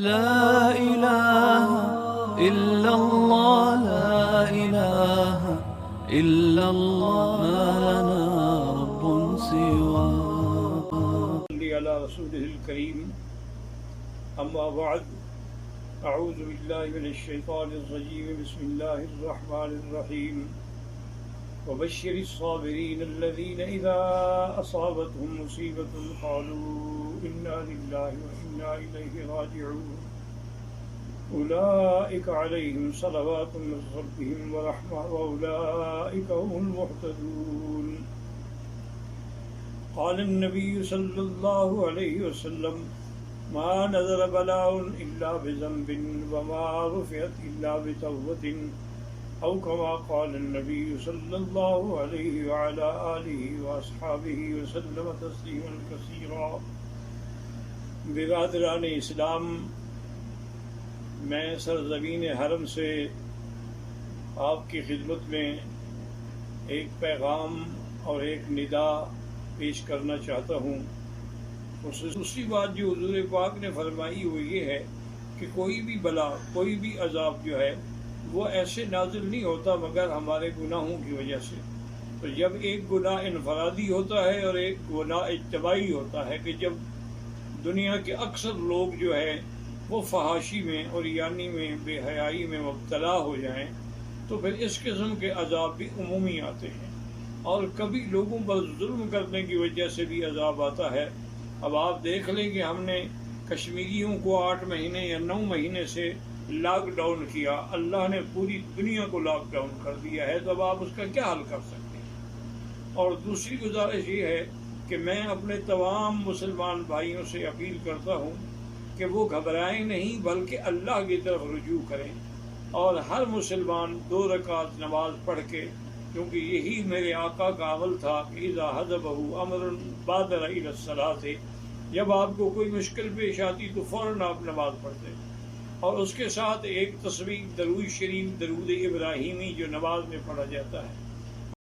لا إله إلا الله لا إله إلا الله ما لنا رب سواه. صلی علی رسوله الکریم. اما بعد، اعوذ باللہ من الشیطان الرجیم. بسم اللہ الرحمن الرحیم. وبشر الصابرین الذین اذا اصابتهم مصیبۃ قالوا انا للہ وانا الیہ راجعون. اولئک علیہم صلوات من ربهم ورحمہ واولئک هم المہتدون. قال النبي صلى الله عليه وسلم: ما نزل بلاء إلا بذنب وما رفعت إلا بتوبة، أو كما قال النبي صلى الله عليه وعلى آله وأصحابه وسلم تسليما كثيرا. برادران اسلام، میں سرزمین حرم سے آپ کی خدمت میں ایک پیغام اور ایک ندا پیش کرنا چاہتا ہوں. دوسری بات جو حضور پاک نے فرمائی وہ یہ ہے کہ کوئی بھی بلا، کوئی بھی عذاب جو ہے وہ ایسے نازل نہیں ہوتا مگر ہمارے گناہوں کی وجہ سے. تو جب ایک گناہ انفرادی ہوتا ہے اور ایک گناہ اجتماعی ہوتا ہے کہ جب دنیا کے اکثر لوگ جو ہے وہ فحاشی میں اور یعنی میں بے حیائی میں مبتلا ہو جائیں تو پھر اس قسم کے عذاب بھی عمومی آتے ہیں. اور کبھی لوگوں پر ظلم کرنے کی وجہ سے بھی عذاب آتا ہے. اب آپ دیکھ لیں کہ ہم نے کشمیریوں کو 8 مہینے یا 9 مہینے سے لاک ڈاؤن کیا، اللہ نے پوری دنیا کو لاک ڈاؤن کر دیا ہے، تو اب آپ اس کا کیا حل کر سکتے ہیں؟ اور دوسری گزارش یہ ہے کہ میں اپنے تمام مسلمان بھائیوں سے اپیل کرتا ہوں کہ وہ گھبرائیں نہیں بلکہ اللہ کی طرف رجوع کریں، اور ہر مسلمان 2 رکعت نماز پڑھ کے، کیونکہ یہی میرے آقا کا عمل تھا کہ اذا حضبہ امر بادر الی الصلاۃ، جب آپ کو کوئی مشکل پیش آتی تو فوراً آپ نماز پڑھتے، اور اس کے ساتھ ایک تسبیح درود شریف، درود ابراہیمی جو نماز میں پڑھا جاتا ہے.